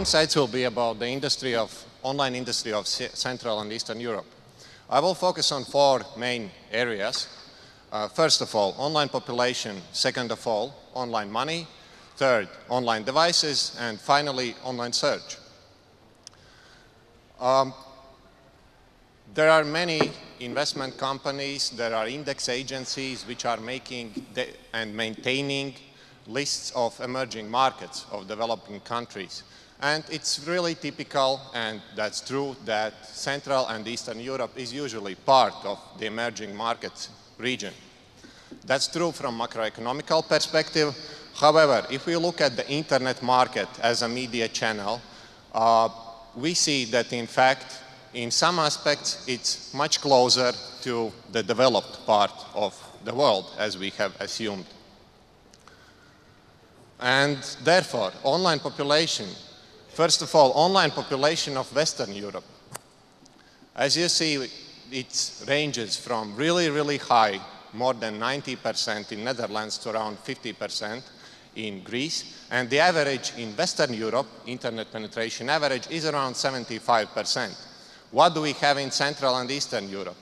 insights will be about the online industry of Central and Eastern Europe. I will focus on 4 main areas. First of all, online population. Second of all, online money. Third, online devices. And finally, online search. There are many investment companies, there are index agencies which are making and maintaining lists of emerging markets of developing countries. And it's really typical, and that's true, that Central and Eastern Europe is usually part of the emerging markets region. That's true from macroeconomical perspective. However, if we look at the internet market as a media channel, we see that in fact, in some aspects, it's much closer to the developed part of the world, as we have assumed. And therefore, online population. First of all, online population of Western Europe. As you see, it ranges from really, really high, more than 90% in Netherlands to around 50% in Greece. And the average in Western Europe, internet penetration average, is around 75%. What do we have in Central and Eastern Europe?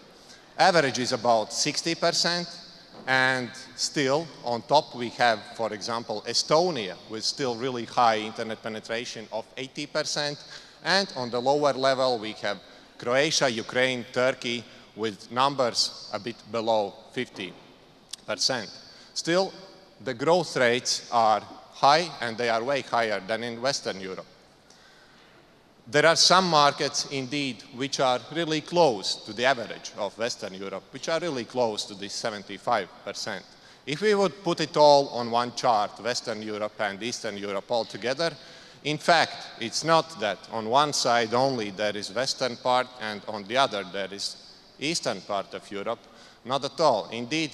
Average is about 60%. And still, on top, we have, for example, Estonia, with still really high internet penetration of 80%. And on the lower level, we have Croatia, Ukraine, Turkey, with numbers a bit below 50%. Still, the growth rates are high, and they are way higher than in Western Europe. There are some markets, indeed, which are really close to the average of Western Europe, which are really close to this 75%. If we would put it all on one chart, Western Europe and Eastern Europe all together, in fact, it's not that on one side only there is Western part and on the other there is Eastern part of Europe. Not at all. Indeed,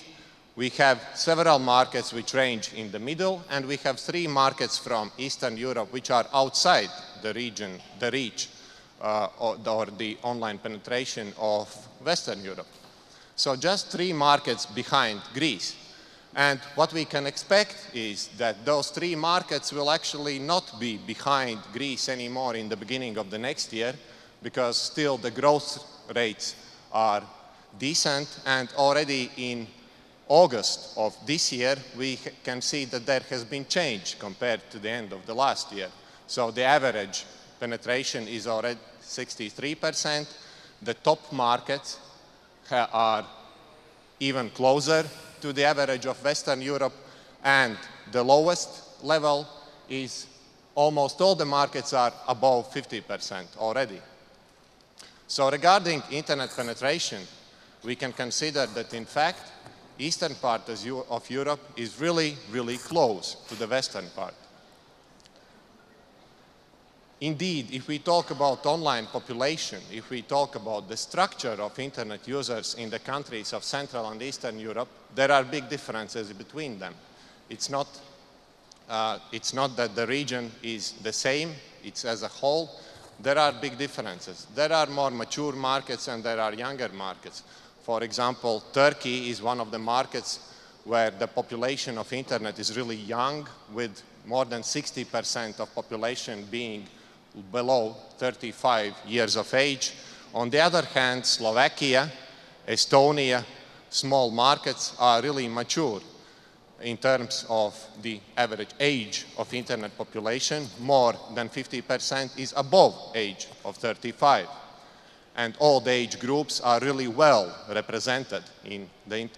we have several markets which range in the middle, and we have 3 markets from Eastern Europe which are outside the region, the reach, or the online penetration of Western Europe. So just 3 markets behind Greece. And what we can expect is that those 3 markets will actually not be behind Greece anymore in the beginning of the next year, because still the growth rates are decent, and already in August of this year, we can see that there has been change compared to the end of the last year. So the average penetration is already 63%. The top markets are even closer to the average of Western Europe, and the lowest level is almost all the markets are above 50% already. So regarding internet penetration, we can consider that in fact, Eastern part of Europe is really, really close to the Western part. Indeed, if we talk about online population, if we talk about the structure of internet users in the countries of Central and Eastern Europe, there are big differences between them. It's not that the region is the same, it's as a whole. There are big differences. There are more mature markets and there are younger markets. For example, Turkey is one of the markets where the population of internet is really young, with more than 60% of population being below 35 years of age. On the other hand, Slovakia, Estonia, small markets are really mature in terms of the average age of internet population. More than 50% is above age of 35. And all the age groups are really well represented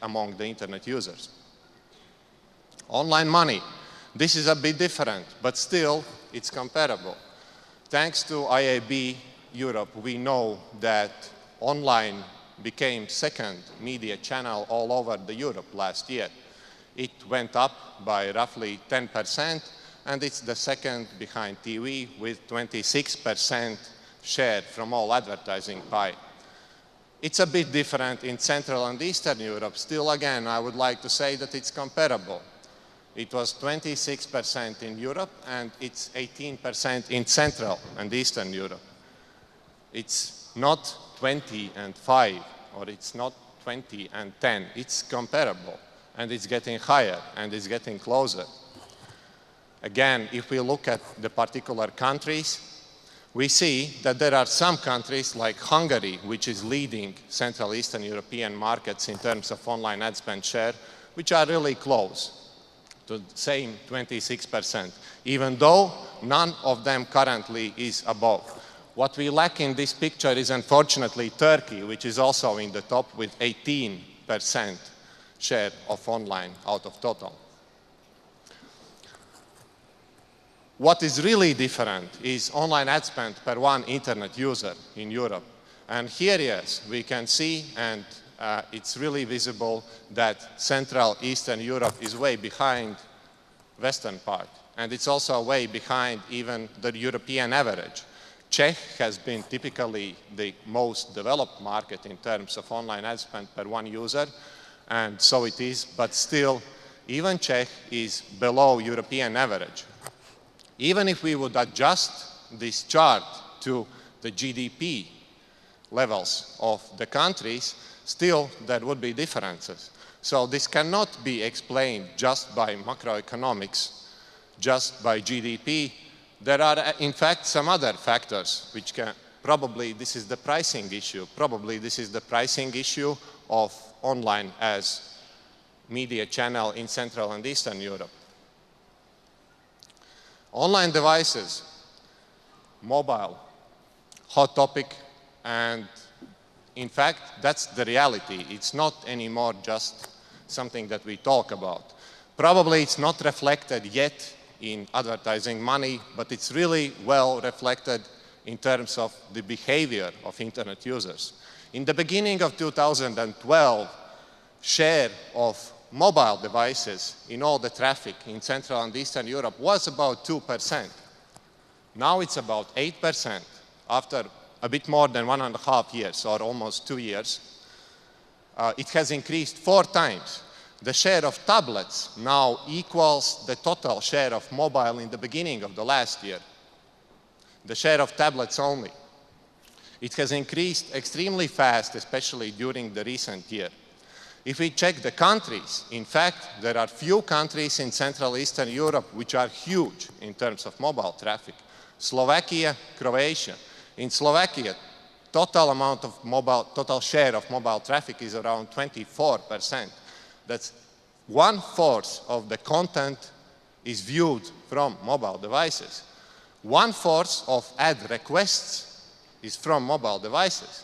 among the internet users. Online money. This is a bit different, but still it's comparable. Thanks to IAB Europe, we know that online became second media channel all over Europe last year. It went up by roughly 10%, and it's the second behind TV with 26% share from all advertising pie. It's a bit different in Central and Eastern Europe. Still, again, I would like to say that it's comparable. It was 26% in Europe, and it's 18% in Central and Eastern Europe. It's not 20 and 5, or it's not 20 and 10. It's comparable, and it's getting higher, and it's getting closer. Again, if we look at the particular countries, we see that there are some countries like Hungary, which is leading Central Eastern European markets in terms of online ad spend share, which are really close to the same 26%, even though none of them currently is above. What we lack in this picture is unfortunately Turkey, which is also in the top with 18% share of online out of total. What is really different is online ad spend per one internet user in Europe. And here, yes, we can see, and it's really visible, that Central Eastern Europe is way behind Western part. And it's also way behind even the European average. Czech has been typically the most developed market in terms of online ad spend per one user, and so it is, but still, even Czech is below European average. Even if we would adjust this chart to the GDP levels of the countries, still there would be differences. So this cannot be explained just by macroeconomics, just by GDP. There are, in fact, some other factors which can, probably this is the pricing issue. Probably this is the pricing issue of online as media channel in Central and Eastern Europe. Online devices, mobile, hot topic, and in fact, that's the reality. It's not anymore just something that we talk about. Probably it's not reflected yet in advertising money, but it's really well reflected in terms of the behavior of internet users. In the beginning of 2012, share of mobile devices in all the traffic in Central and Eastern Europe was about 2%. Now it's about 8% after a bit more than 1.5 years, or almost 2 years. It has increased 4 times. The share of tablets now equals the total share of mobile in the beginning of the last year. The share of tablets only. It has increased extremely fast, especially during the recent year. If we check the countries, in fact, there are few countries in Central Eastern Europe which are huge in terms of mobile traffic. Slovakia, Croatia. In Slovakia, total share of mobile traffic is around 24%. That's 1/4 of the content is viewed from mobile devices. 1/4 of ad requests is from mobile devices.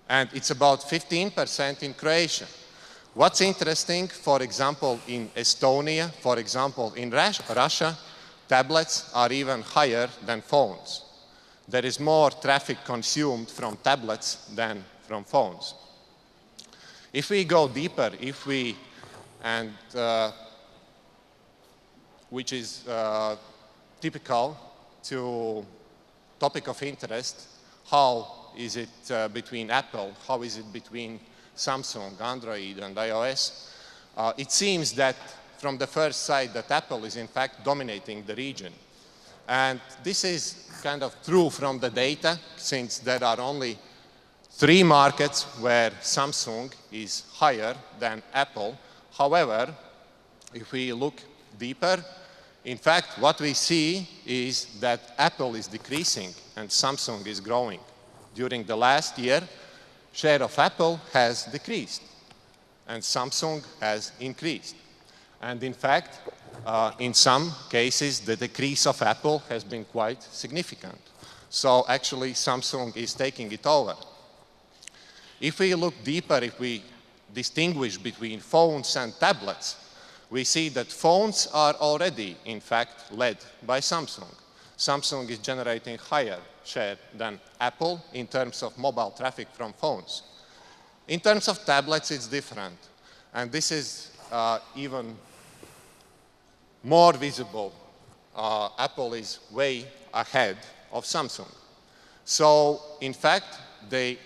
And it's about 15% in Croatia. What's interesting, for example, in Estonia, for example, in Russia, tablets are even higher than phones. There is more traffic consumed from tablets than from phones. If we go deeper, which is typical to topic of interest, how is it between Apple, how is it between Samsung, Android, and iOS? It seems that from the first sight that Apple is in fact dominating the region. And this is kind of true from the data, since there are only 3 markets where Samsung is higher than Apple. However, if we look deeper, in fact, what we see is that Apple is decreasing and Samsung is growing. During the last year, share of Apple has decreased and Samsung has increased. And in fact, in some cases, the decrease of Apple has been quite significant. So actually, Samsung is taking it over. If we look deeper, if we distinguish between phones and tablets, we see that phones are already, in fact, led by Samsung. Samsung is generating higher share than Apple in terms of mobile traffic from phones. In terms of tablets, it's different. And this is even more visible. Apple is way ahead of Samsung. So, in fact, the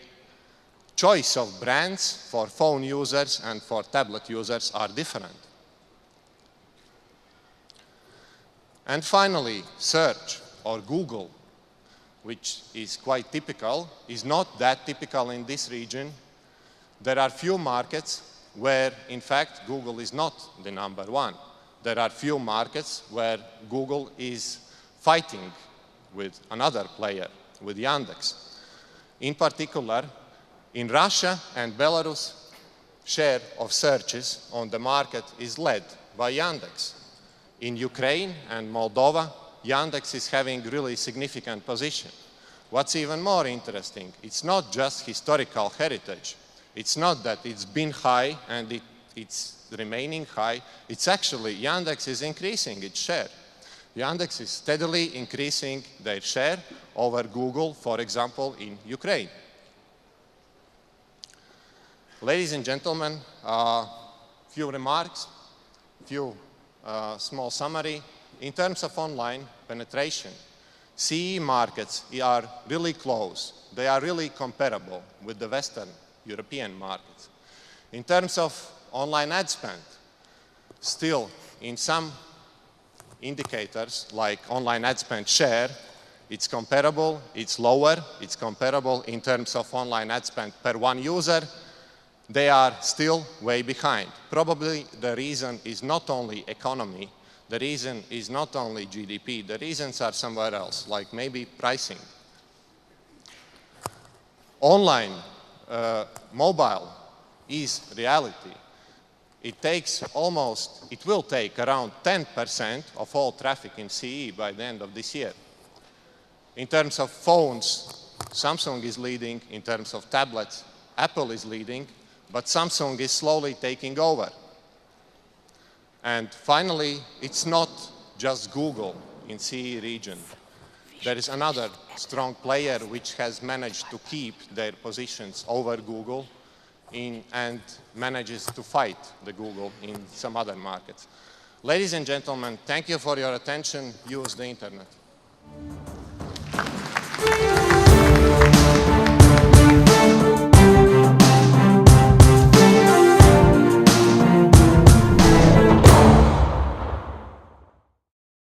choice of brands for phone users and for tablet users are different. And finally, search or Google, which is quite typical, is not that typical in this region. There are few markets where, in fact, Google is not the #1. There are few markets where Google is fighting with another player, with Yandex. In particular, in Russia and Belarus, share of searches on the market is led by Yandex. In Ukraine and Moldova, Yandex is having really significant position. What's even more interesting, it's not just historical heritage. It's not that it's been high and it's remaining high. It's actually Yandex is increasing its share. Yandex is steadily increasing their share over Google, for example, in Ukraine. Ladies and gentlemen, few remarks, few small summary. In terms of online penetration, CE markets are really close. They are really comparable with the Western European markets. In terms of online ad spend, still in some indicators like online ad spend share, it's comparable, it's lower, it's comparable in terms of online ad spend per one user. They are still way behind. Probably the reason is not only economy, the reason is not only GDP, the reasons are somewhere else, like maybe pricing. Online, mobile is reality. It will take around 10% of all traffic in CE by the end of this year. In terms of phones, Samsung is leading. In terms of tablets, Apple is leading, but Samsung is slowly taking over. And finally, it's not just Google in CE region. There is another strong player which has managed to keep their positions over Google and manages to fight the Google in some other markets. Ladies and gentlemen, thank you for your attention. Use the internet.